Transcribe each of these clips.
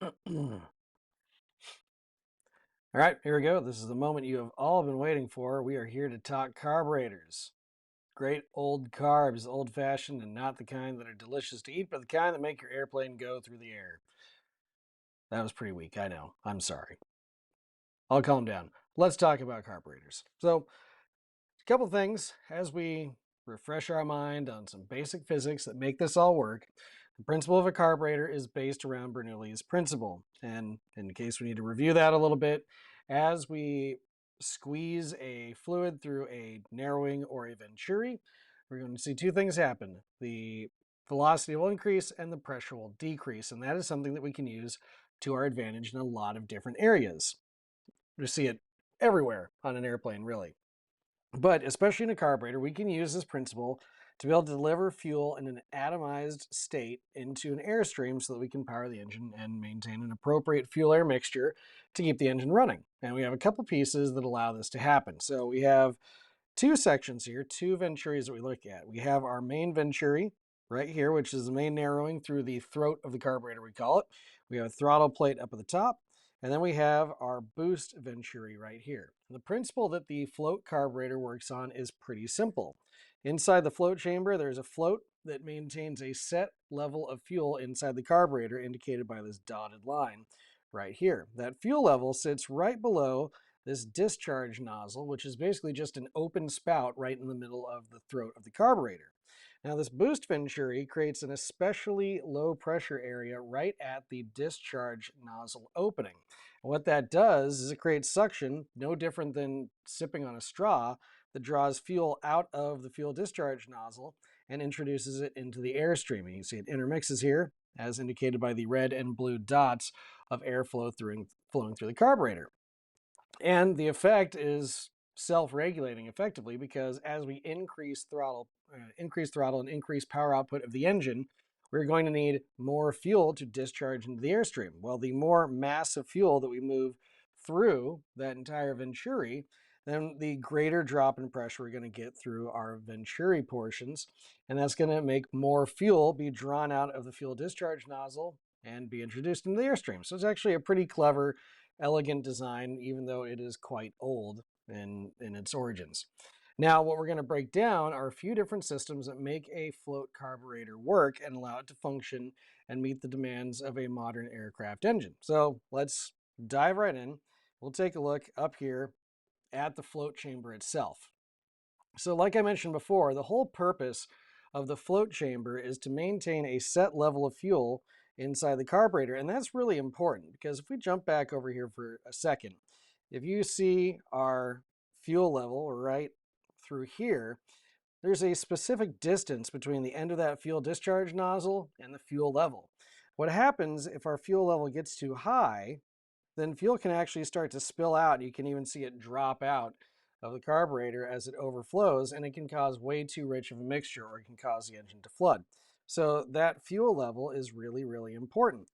All right, here we go. This is the moment you have all been waiting for. We are here to talk carburetors. Great old carbs, old fashioned, and not the kind that are delicious to eat, but the kind that make your airplane go through the air. That was pretty weak, I know. I'm sorry. I'll calm down. Let's talk about carburetors. So, a couple things as we refresh our mind on some basic physics that make this all work. The principle of a carburetor is based around Bernoulli's principle. And in case we need to review that a little bit, as we squeeze a fluid through a narrowing or a venturi, we're going to see two things happen. The velocity will increase and the pressure will decrease. And that is something that we can use to our advantage in a lot of different areas. We see it everywhere on an airplane, really. But especially in a carburetor, we can use this principle to be able to deliver fuel in an atomized state into an airstream so that we can power the engine and maintain an appropriate fuel-air mixture to keep the engine running. And we have a couple pieces that allow this to happen. So we have two sections here, two venturis that we look at. We have our main venturi right here, which is the main narrowing through the throat of the carburetor, we call it. We have a throttle plate up at the top, and then we have our boost venturi right here. The principle that the float carburetor works on is pretty simple. Inside the float chamber, there's a float that maintains a set level of fuel inside the carburetor, indicated by this dotted line right here. That fuel level sits right below this discharge nozzle, which is basically just an open spout right in the middle of the throat of the carburetor. Now, this boost venturi creates an especially low pressure area right at the discharge nozzle opening. And what that does is it creates suction, no different than sipping on a straw, that draws fuel out of the fuel discharge nozzle and introduces it into the airstream. And you can see it intermixes here, as indicated by the red and blue dots of airflow flowing through the carburetor. And the effect is self-regulating effectively because as we increase throttle and increase power output of the engine, we're going to need more fuel to discharge into the airstream. Well, the more mass of fuel that we move through that entire venturi, then the greater drop in pressure we're going to get through our venturi portions, and that's going to make more fuel be drawn out of the fuel discharge nozzle and be introduced into the airstream. So it's actually a pretty clever, elegant design, even though it is quite old in its origins. Now, what we're going to break down are a few different systems that make a float carburetor work and allow it to function and meet the demands of a modern aircraft engine. So let's dive right in. We'll take a look up here at the float chamber itself. So, like I mentioned before, the whole purpose of the float chamber is to maintain a set level of fuel inside the carburetor. And that's really important because if we jump back over here for a second, if you see our fuel level right through here, there's a specific distance between the end of that fuel discharge nozzle and the fuel level. What happens if our fuel level gets too high, then fuel can actually start to spill out. You can even see it drop out of the carburetor as it overflows, and it can cause way too rich of a mixture or it can cause the engine to flood. So that fuel level is really, really important.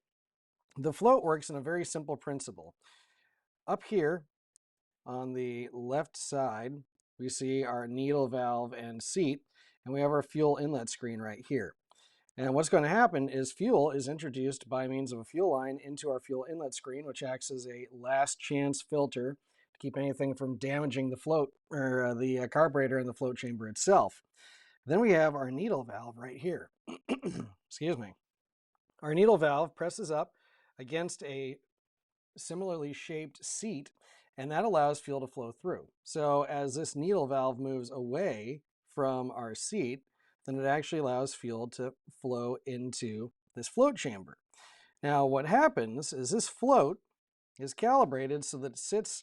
The float works in a very simple principle. Up here on the left side, we see our needle valve and seat, and we have our fuel inlet screen right here. And what's going to happen is fuel is introduced by means of a fuel line into our fuel inlet screen, which acts as a last chance filter to keep anything from damaging the float or the carburetor and the float chamber itself. Then we have our needle valve right here. Excuse me. Our needle valve presses up against a similarly shaped seat, and that allows fuel to flow through. So as this needle valve moves away from our seat, then it actually allows fuel to flow into this float chamber. Now, what happens is this float is calibrated so that it sits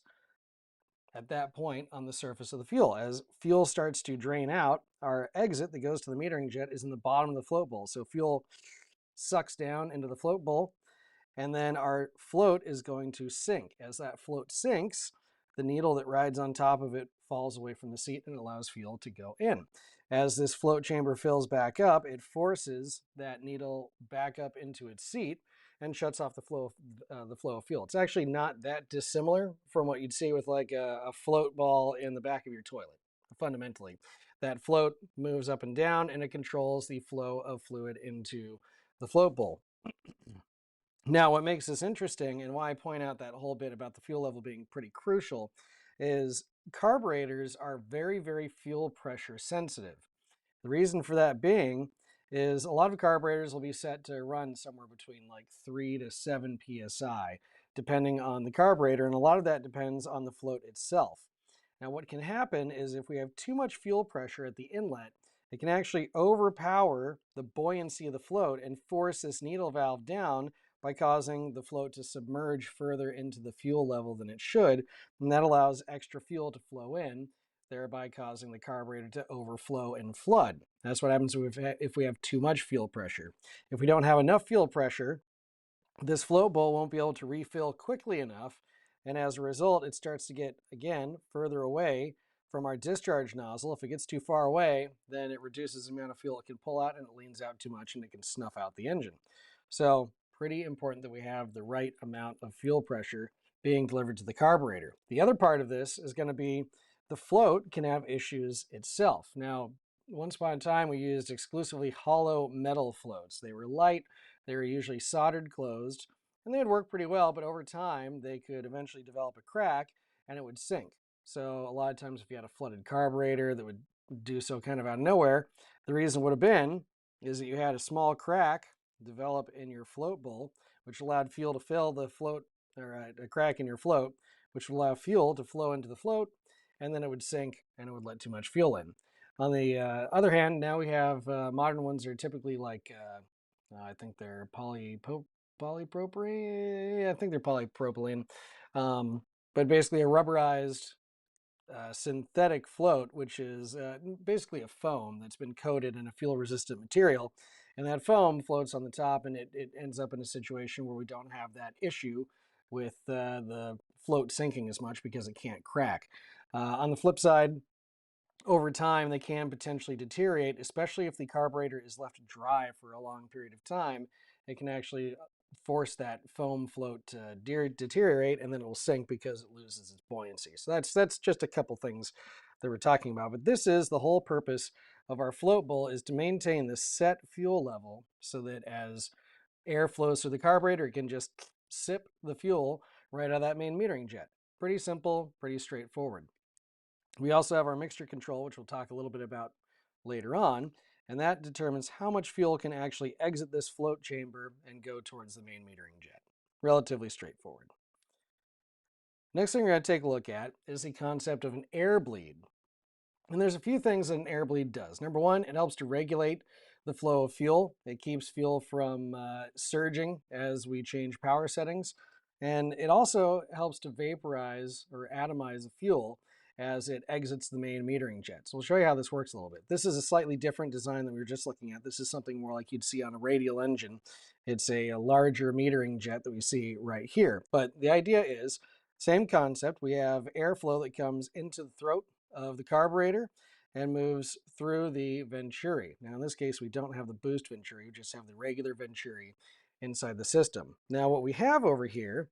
at that point on the surface of the fuel. As fuel starts to drain out, our exit that goes to the metering jet is in the bottom of the float bowl. So fuel sucks down into the float bowl, and then our float is going to sink. As that float sinks, the needle that rides on top of it falls away from the seat and allows fuel to go in. As this float chamber fills back up, it forces that needle back up into its seat and shuts off the flow of fuel. It's actually not that dissimilar from what you'd see with like a float ball in the back of your toilet. Fundamentally, that float moves up and down and it controls the flow of fluid into the float bowl. Now, what makes this interesting and why I point out that whole bit about the fuel level being pretty crucial is carburetors are very, very fuel pressure sensitive. The reason for that being is a lot of carburetors will be set to run somewhere between like 3 to 7 psi, depending on the carburetor, and a lot of that depends on the float itself. Now, what can happen is if we have too much fuel pressure at the inlet, it can actually overpower the buoyancy of the float and force this needle valve down by causing the float to submerge further into the fuel level than it should, and that allows extra fuel to flow in, thereby causing the carburetor to overflow and flood. That's what happens if we have too much fuel pressure. If we don't have enough fuel pressure, this float bowl won't be able to refill quickly enough, and as a result, it starts to get, again, further away from our discharge nozzle. If it gets too far away, then it reduces the amount of fuel it can pull out, and it leans out too much, and it can snuff out the engine. So, pretty important that we have the right amount of fuel pressure being delivered to the carburetor. The other part of this is going to be the float can have issues itself. Now, once upon a time, we used exclusively hollow metal floats. They were light, they were usually soldered closed, and they would work pretty well, but over time, they could eventually develop a crack and it would sink. So, a lot of times, if you had a flooded carburetor that would do so kind of out of nowhere, the reason would have been is that you had a small crack develop in your float bowl, which allowed fuel to fill the float, or a crack in your float, which would allow fuel to flow into the float, and then it would sink and it would let too much fuel in. On the other hand, now we have modern ones that are typically like, I think they're polypropylene. I think they're polypropylene, but basically a rubberized synthetic float, which is basically a foam that's been coated in a fuel resistant material. And that foam floats on the top, and it ends up in a situation where we don't have that issue with the float sinking as much because it can't crack. On the flip side, over time, they can potentially deteriorate, especially if the carburetor is left dry for a long period of time. It can actually force that foam float to deteriorate, and then it will sink because it loses its buoyancy. So that's just a couple things that we're talking about. But this is the whole purpose of our float bowl, is to maintain the set fuel level so that as air flows through the carburetor, it can just sip the fuel right out of that main metering jet. Pretty simple, pretty straightforward. We also have our mixture control, which we'll talk a little bit about later on, and that determines how much fuel can actually exit this float chamber and go towards the main metering jet. Relatively straightforward. Next thing we're going to take a look at is the concept of an air bleed. And there's a few things that an air bleed does. Number one, it helps to regulate the flow of fuel. It keeps fuel from surging as we change power settings. And it also helps to vaporize or atomize the fuel as it exits the main metering jet. So we'll show you how this works a little bit. This is a slightly different design than we were just looking at. This is something more like you'd see on a radial engine. It's a larger metering jet that we see right here. But the idea is, same concept. We have airflow that comes into the throat of the carburetor and moves through the venturi. Now, in this case, we don't have the boost venturi, we just have the regular venturi inside the system. Now, what we have over here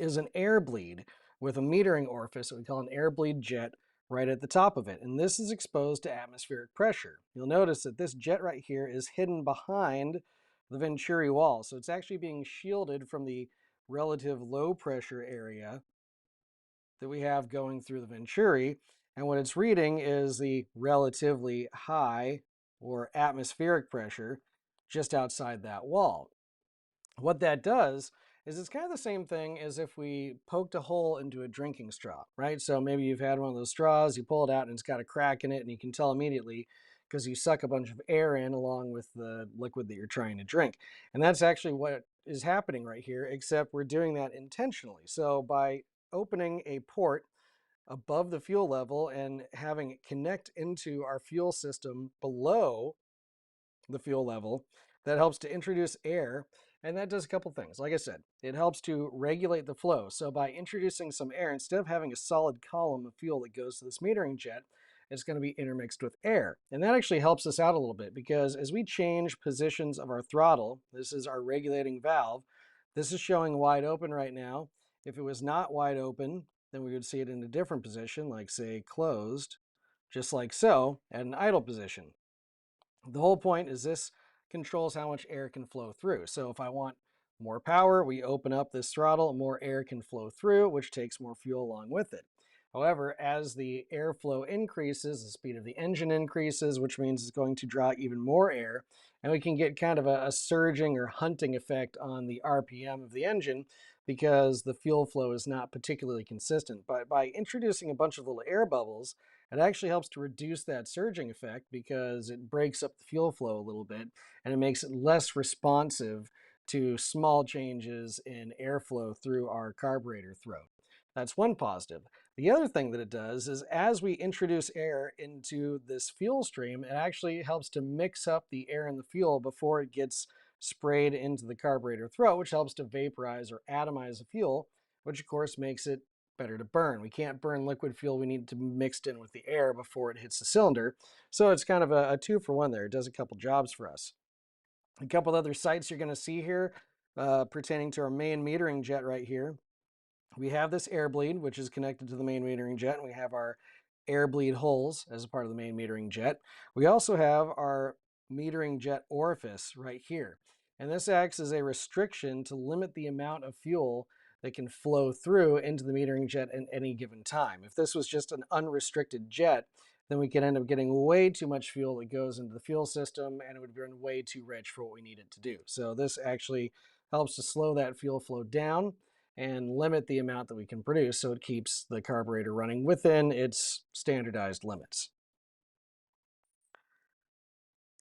is an air bleed with a metering orifice that we call an air bleed jet right at the top of it. And this is exposed to atmospheric pressure. You'll notice that this jet right here is hidden behind the venturi wall. So it's actually being shielded from the relative low pressure area that we have going through the venturi. And what it's reading is the relatively high or atmospheric pressure just outside that wall. What that does is it's kind of the same thing as if we poked a hole into a drinking straw, right? So maybe you've had one of those straws, you pull it out and it's got a crack in it, and you can tell immediately because you suck a bunch of air in along with the liquid that you're trying to drink. And that's actually what is happening right here, except we're doing that intentionally. So by opening a port above the fuel level and having it connect into our fuel system below the fuel level, that helps to introduce air, and that does a couple things. Like I said, it helps to regulate the flow. So by introducing some air, instead of having a solid column of fuel that goes to this metering jet, it's going to be intermixed with air. And that actually helps us out a little bit, because as we change positions of our throttle, this is our regulating valve. This is showing wide open right now. If it was not wide open, then we would see it in a different position, like say closed, just like so, at an idle position. The whole point is this controls how much air can flow through. So if I want more power, we open up this throttle, more air can flow through, which takes more fuel along with it. However, as the airflow increases, the speed of the engine increases, which means it's going to draw even more air, and we can get kind of a surging or hunting effect on the RPM of the engine because the fuel flow is not particularly consistent. But by introducing a bunch of little air bubbles, it actually helps to reduce that surging effect because it breaks up the fuel flow a little bit and it makes it less responsive to small changes in airflow through our carburetor throat. That's one positive. The other thing that it does is as we introduce air into this fuel stream, it actually helps to mix up the air and the fuel before it gets sprayed into the carburetor throat, which helps to vaporize or atomize the fuel, which of course makes it better to burn. We can't burn liquid fuel. We need to be mixed in with the air before it hits the cylinder. So it's kind of a two for one there. It does a couple jobs for us. A couple other sites you're going to see here pertaining to our main metering jet right here. We have this air bleed, which is connected to the main metering jet, and we have our air bleed holes as a part of the main metering jet. We also have our metering jet orifice right here. And this acts as a restriction to limit the amount of fuel that can flow through into the metering jet at any given time. If this was just an unrestricted jet, then we could end up getting way too much fuel that goes into the fuel system and it would burn way too rich for what we need it to do. So this actually helps to slow that fuel flow down and limit the amount that we can produce so it keeps the carburetor running within its standardized limits.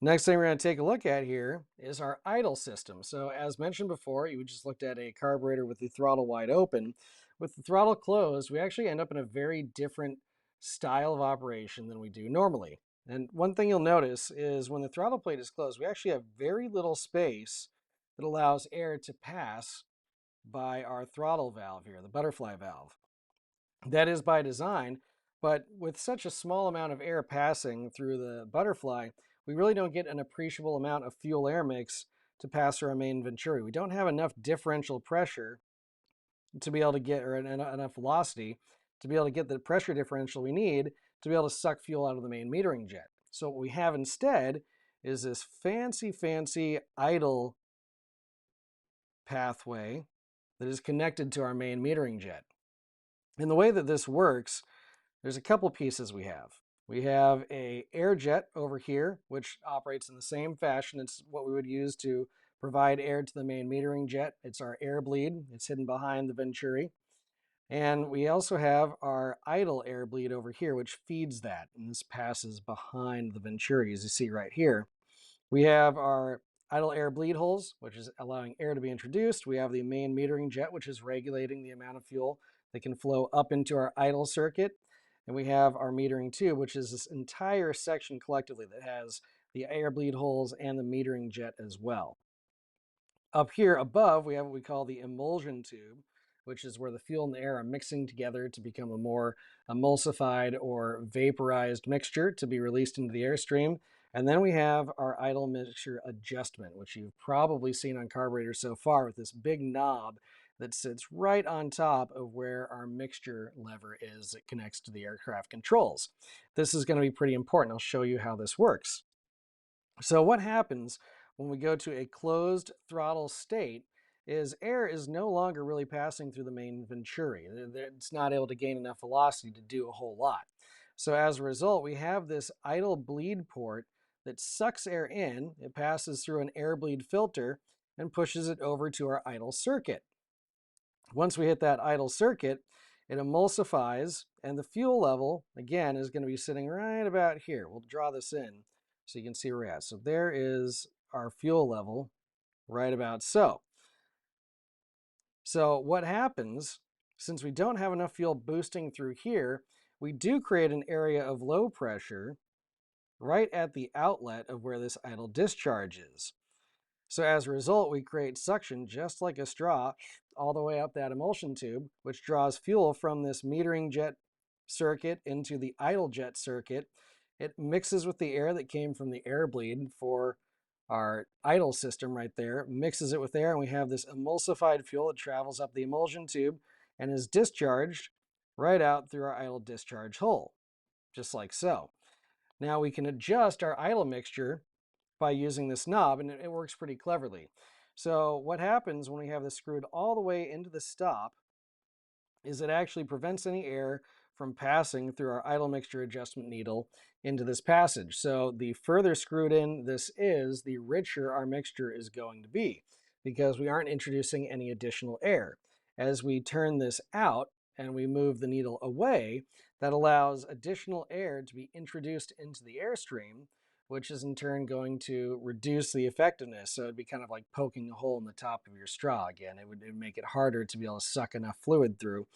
Next thing we're going to take a look at here is our idle system. So as mentioned before, you just looked at a carburetor with the throttle wide open. With the throttle closed, we actually end up in a very different style of operation than we do normally. And one thing you'll notice is when the throttle plate is closed, we actually have very little space that allows air to pass by our throttle valve here, the butterfly valve. That is by design, but with such a small amount of air passing through the butterfly, we really don't get an appreciable amount of fuel air mix to pass through our main venturi. We don't have enough differential pressure to be able to get, or enough velocity to be able to get the pressure differential we need to be able to suck fuel out of the main metering jet. So what we have instead is this fancy idle pathway that is connected to our main metering jet. And the way that this works, there's a couple pieces we have. We have a air jet over here, which operates in the same fashion. It's what we would use to provide air to the main metering jet. It's our air bleed. It's hidden behind the venturi. And we also have our idle air bleed over here, which feeds that. And this passes behind the venturi, as you see right here. We have our idle air bleed holes, which is allowing air to be introduced. We have the main metering jet, which is regulating the amount of fuel that can flow up into our idle circuit. And we have our metering tube, which is this entire section collectively that has the air bleed holes and the metering jet as well. Up here above, we have what we call the emulsion tube, which is where the fuel and the air are mixing together to become a more emulsified or vaporized mixture to be released into the airstream. And then we have our idle mixture adjustment, which you've probably seen on carburetors so far with this big knob that sits right on top of where our mixture lever is that connects to the aircraft controls. This is going to be pretty important. I'll show you how this works. So what happens when we go to a closed throttle state is air is no longer really passing through the main venturi. It's not able to gain enough velocity to do a whole lot. So as a result, we have this idle bleed port that sucks air in, it passes through an air bleed filter and pushes it over to our idle circuit. Once we hit that idle circuit, it emulsifies, and the fuel level, again, is going to be sitting right about here. We'll draw this in so you can see where we're at. So there is our fuel level right about so. So what happens, since we don't have enough fuel boosting through here, we do create an area of low pressure right at the outlet of where this idle discharge is. So as a result, we create suction just like a straw all the way up that emulsion tube, which draws fuel from this metering jet circuit into the idle jet circuit. It mixes with the air that came from the air bleed for our idle system right there, mixes it with air, and we have this emulsified fuel that travels up the emulsion tube and is discharged right out through our idle discharge hole, just like so. Now we can adjust our idle mixture by using this knob, and it works pretty cleverly. So what happens when we have this screwed all the way into the stop is it actually prevents any air from passing through our idle mixture adjustment needle into this passage. So the further screwed in this is, the richer our mixture is going to be because we aren't introducing any additional air. As we turn this out and we move the needle away, that allows additional air to be introduced into the airstream, which is in turn going to reduce the effectiveness. So it'd be kind of like poking a hole in the top of your straw again. It would make it harder to be able to suck enough fluid through.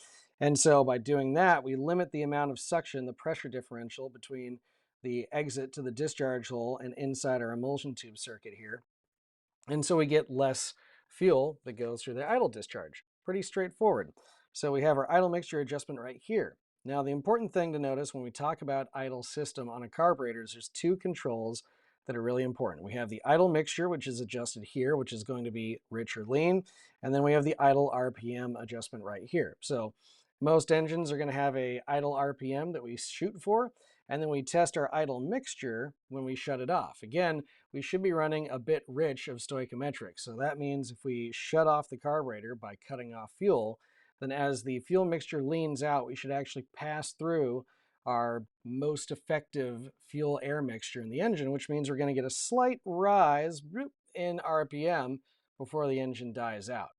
And so by doing that, we limit the amount of suction, the pressure differential between the exit to the discharge hole and inside our emulsion tube circuit here. And so we get less fuel that goes through the idle discharge. Pretty straightforward. So we have our idle mixture adjustment right here. Now, the important thing to notice when we talk about idle system on a carburetor is there's two controls that are really important. We have the idle mixture, which is adjusted here, which is going to be rich or lean. And then we have the idle RPM adjustment right here. So most engines are going to have a idle RPM that we shoot for, and then we test our idle mixture when we shut it off. Again, we should be running a bit rich of stoichiometrics. So that means if we shut off the carburetor by cutting off fuel, then as the fuel mixture leans out, we should actually pass through our most effective fuel air mixture in the engine, which means we're going to get a slight rise in RPM before the engine dies out.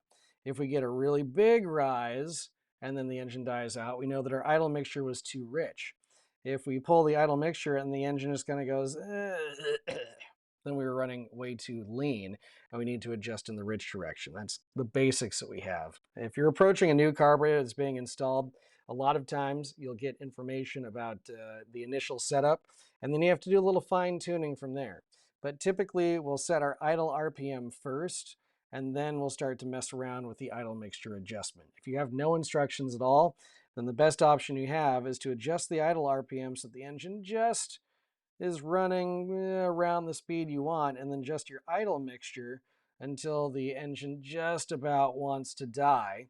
If we get a really big rise and then the engine dies out, we know that our idle mixture was too rich. If we pull the idle mixture and the engine just kind of goes, then we were running way too lean and we need to adjust in the rich direction. That's the basics that we have. If you're approaching a new carburetor that's being installed, a lot of times you'll get information about the initial setup, and then you have to do a little fine tuning from there. But typically we'll set our idle RPM first, and then we'll start to mess around with the idle mixture adjustment. If you have no instructions at all, then the best option you have is to adjust the idle RPM so that the engine just is running around the speed you want, and then just your idle mixture until the engine just about wants to die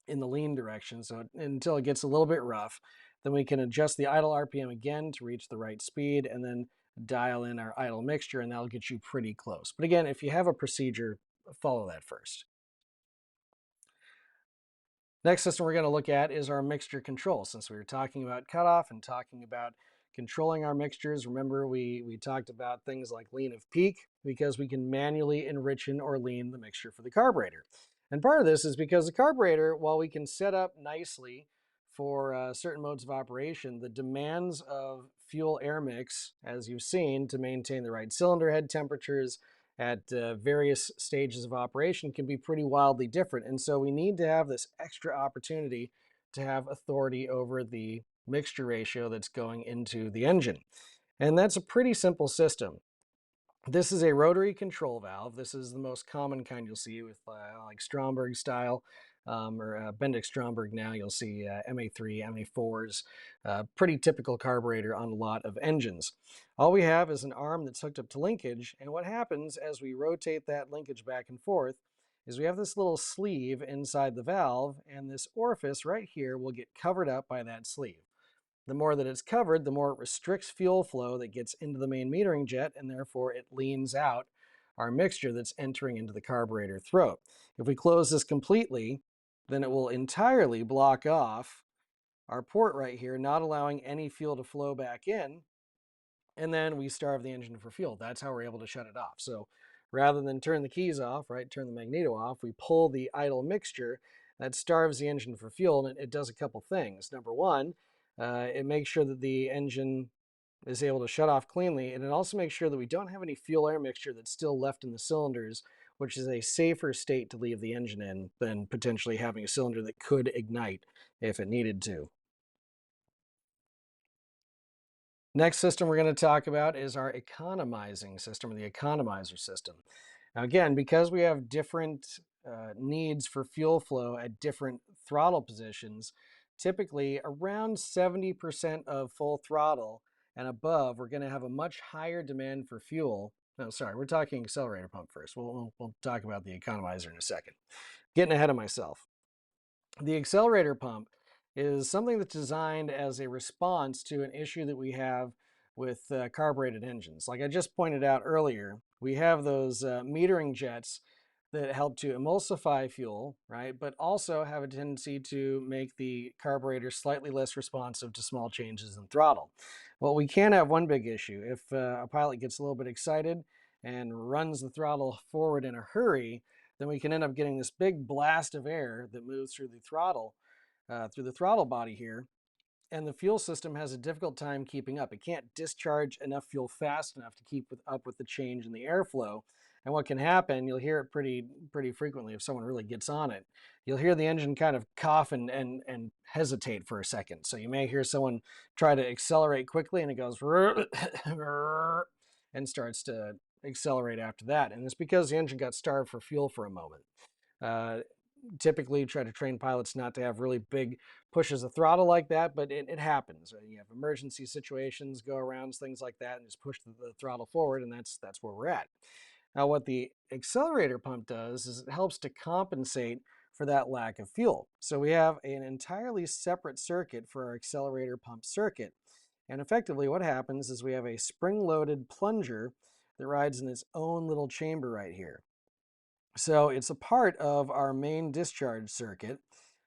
in the lean direction, so until it gets a little bit rough. Then we can adjust the idle RPM again to reach the right speed, and then dial in our idle mixture, and that'll get you pretty close. But again, if you have a procedure, follow that first. Next system we're going to look at is our mixture control. Since we were talking about cutoff and talking about controlling our mixtures, remember we talked about things like lean of peak because we can manually enrich or lean the mixture for the carburetor. And part of this is because the carburetor, while we can set up nicely for certain modes of operation, the demands of fuel air mix, as you've seen, to maintain the right cylinder head temperatures at various stages of operation can be pretty wildly different. And so we need to have this extra opportunity to have authority over the mixture ratio that's going into the engine. And that's a pretty simple system. This is a rotary control valve. This is the most common kind you'll see with like Stromberg style or Bendix Stromberg now. You'll see MA3, MA4s, pretty typical carburetor on a lot of engines. All we have is an arm that's hooked up to linkage, and what happens as we rotate that linkage back and forth is we have this little sleeve inside the valve, and this orifice right here will get covered up by that sleeve. The more that it's covered, the more it restricts fuel flow that gets into the main metering jet, and therefore it leans out our mixture that's entering into the carburetor throat. If we close this completely, then it will entirely block off our port right here, not allowing any fuel to flow back in, and then we starve the engine for fuel. That's how we're able to shut it off. So rather than turn the keys off, right, turn the magneto off, we pull the idle mixture. That starves the engine for fuel, and it does a couple things. Number one, it makes sure that the engine is able to shut off cleanly, and it also makes sure that we don't have any fuel air mixture that's still left in the cylinders, which is a safer state to leave the engine in than potentially having a cylinder that could ignite if it needed to. Next system we're going to talk about is our economizing system, or the economizer system. Now again, because we have different needs for fuel flow at different throttle positions, typically around 70% of full throttle and above, we're going to have a much higher demand for fuel. No, sorry, we're talking accelerator pump first. We'll talk about the economizer in a second. Getting ahead of myself. The accelerator pump is something that's designed as a response to an issue that we have with carbureted engines. Like I just pointed out earlier, we have those metering jets that help to emulsify fuel, right? But also have a tendency to make the carburetor slightly less responsive to small changes in throttle. Well, we can have one big issue. If a pilot gets a little bit excited and runs the throttle forward in a hurry, then we can end up getting this big blast of air that moves through the throttle body here, and the fuel system has a difficult time keeping up. It can't discharge enough fuel fast enough to keep up with the change in the airflow. And what can happen, you'll hear it pretty frequently if someone really gets on it. You'll hear the engine kind of cough and hesitate for a second. So you may hear someone try to accelerate quickly and it goes and starts to accelerate after that. And it's because the engine got starved for fuel for a moment. Uh, Typically try to train pilots not to have really big pushes of throttle like that, but it happens. You have emergency situations, go arounds, things like that, and just push the throttle forward, and that's where we're at. Now, what the accelerator pump does is it helps to compensate for that lack of fuel. So we have an entirely separate circuit for our accelerator pump circuit. And effectively what happens is we have a spring-loaded plunger that rides in its own little chamber right here. So it's a part of our main discharge circuit,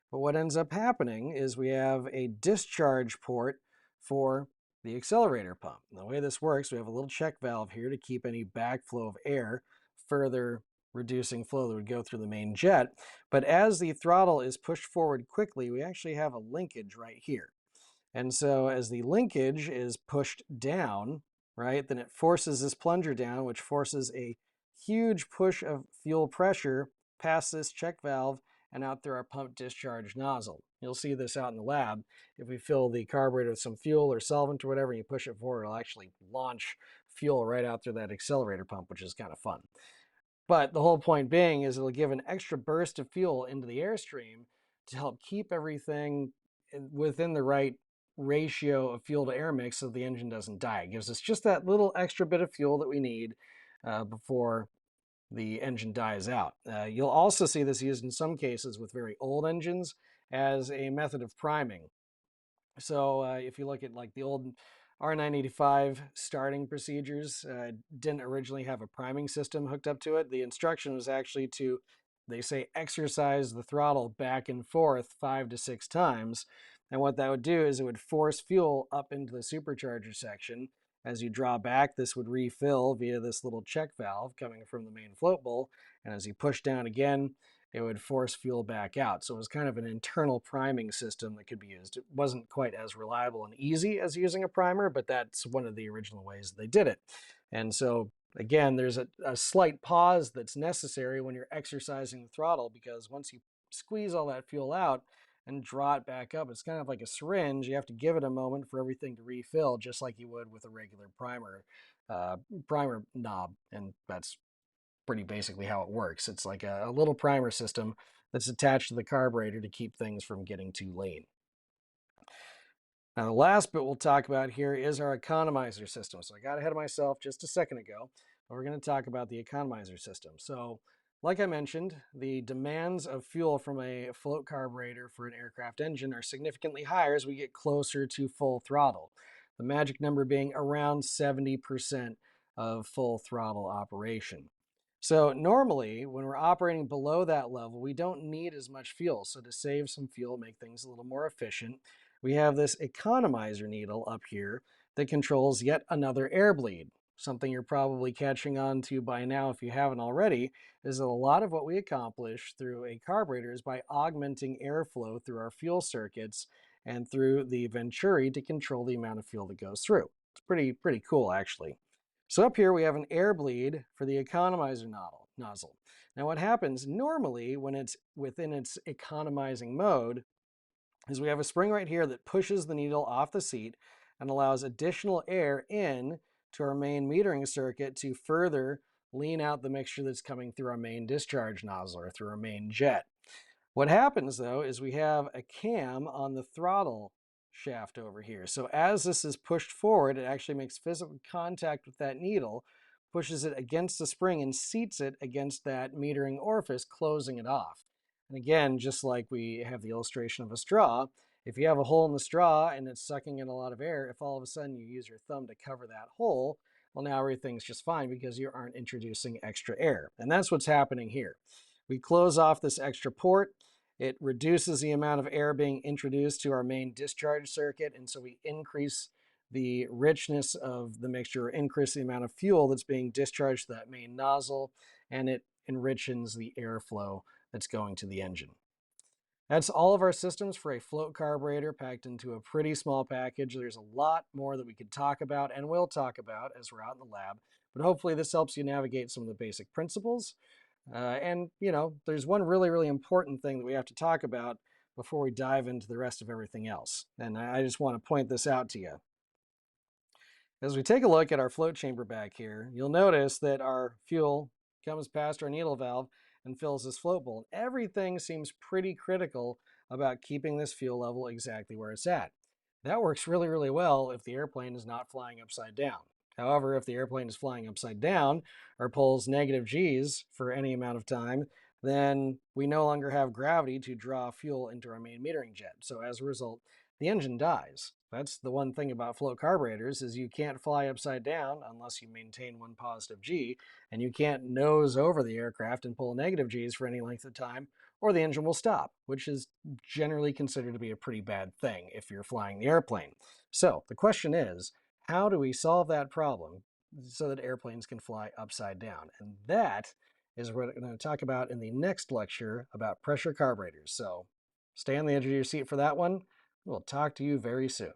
but what ends up happening is we have a discharge port for the accelerator pump. And the way this works, we have a little check valve here to keep any backflow of air, further reducing flow that would go through the main jet. But as the throttle is pushed forward quickly, we actually have a linkage right here. And so as the linkage is pushed down, right, then it forces this plunger down, which forces a huge push of fuel pressure past this check valve and out through our pump discharge nozzle. You'll see this out in the lab. If we fill the carburetor with some fuel or solvent or whatever, and you push it forward, it'll actually launch fuel right out through that accelerator pump, which is kind of fun. But the whole point being is it'll give an extra burst of fuel into the airstream to help keep everything within the right ratio of fuel to air mix so the engine doesn't die. It gives us just that little extra bit of fuel that we need before the engine dies out. You'll also see this used in some cases with very old engines as a method of priming. So if you look at like the old R985 starting procedures, didn't originally have a priming system hooked up to it. The instruction was actually to, they say, exercise the throttle back and forth 5 to 6 times. And what that would do is it would force fuel up into the supercharger section. As you draw back, this would refill via this little check valve coming from the main float bowl. And as you push down again, it would force fuel back out. So it was kind of an internal priming system that could be used. It wasn't quite as reliable and easy as using a primer, but that's one of the original ways they did it. And so again, there's a slight pause that's necessary when you're exercising the throttle, because once you squeeze all that fuel out and draw it back up, it's kind of like a syringe. You have to give it a moment for everything to refill, just like you would with a regular primer knob. And that's pretty basically how it works. It's like a little primer system that's attached to the carburetor to keep things from getting too lean. Now, the last bit we'll talk about here is our economizer system. So I got ahead of myself just a second ago, but we're going to talk about the economizer system. So like I mentioned, the demands of fuel from a float carburetor for an aircraft engine are significantly higher as we get closer to full throttle. The magic number being around 70% of full throttle operation. So normally, when we're operating below that level, we don't need as much fuel. So to save some fuel, make things a little more efficient, we have this economizer needle up here that controls yet another air bleed. Something you're probably catching on to by now if you haven't already is that a lot of what we accomplish through a carburetor is by augmenting airflow through our fuel circuits and through the venturi to control the amount of fuel that goes through. It's pretty cool, actually. So up here we have an air bleed for the economizer nozzle. Now what happens normally when it's within its economizing mode is we have a spring right here that pushes the needle off the seat and allows additional air in to our main metering circuit to further lean out the mixture that's coming through our main discharge nozzle or through our main jet. What happens though is we have a cam on the throttle shaft over here. So as this is pushed forward, it actually makes physical contact with that needle, pushes it against the spring and seats it against that metering orifice, closing it off. And again, just like we have the illustration of a straw, if you have a hole in the straw and it's sucking in a lot of air, if all of a sudden you use your thumb to cover that hole, well, now everything's just fine because you aren't introducing extra air. And that's what's happening here. We close off this extra port. It reduces the amount of air being introduced to our main discharge circuit, and so we increase the richness of the mixture, increase the amount of fuel that's being discharged to that main nozzle, and it enriches the airflow that's going to the engine. That's all of our systems for a float carburetor packed into a pretty small package. There's a lot more that we could talk about and will talk about as we're out in the lab, but hopefully this helps you navigate some of the basic principles. There's one really, really important thing that we have to talk about before we dive into the rest of everything else. And I just want to point this out to you. As we take a look at our float chamber back here, you'll notice that our fuel comes past our needle valve and fills this float bowl. Everything seems pretty critical about keeping this fuel level exactly where it's at. That works really, really well if the airplane is not flying upside down. However, if the airplane is flying upside down or pulls negative G's for any amount of time, then we no longer have gravity to draw fuel into our main metering jet. So as a result, the engine dies. That's the one thing about float carburetors is you can't fly upside down unless you maintain one positive G, and you can't nose over the aircraft and pull negative Gs for any length of time, or the engine will stop, which is generally considered to be a pretty bad thing if you're flying the airplane. So the question is, how do we solve that problem so that airplanes can fly upside down? And that is what we're going to talk about in the next lecture about pressure carburetors. So stay on the edge of your seat for that one. We'll talk to you very soon.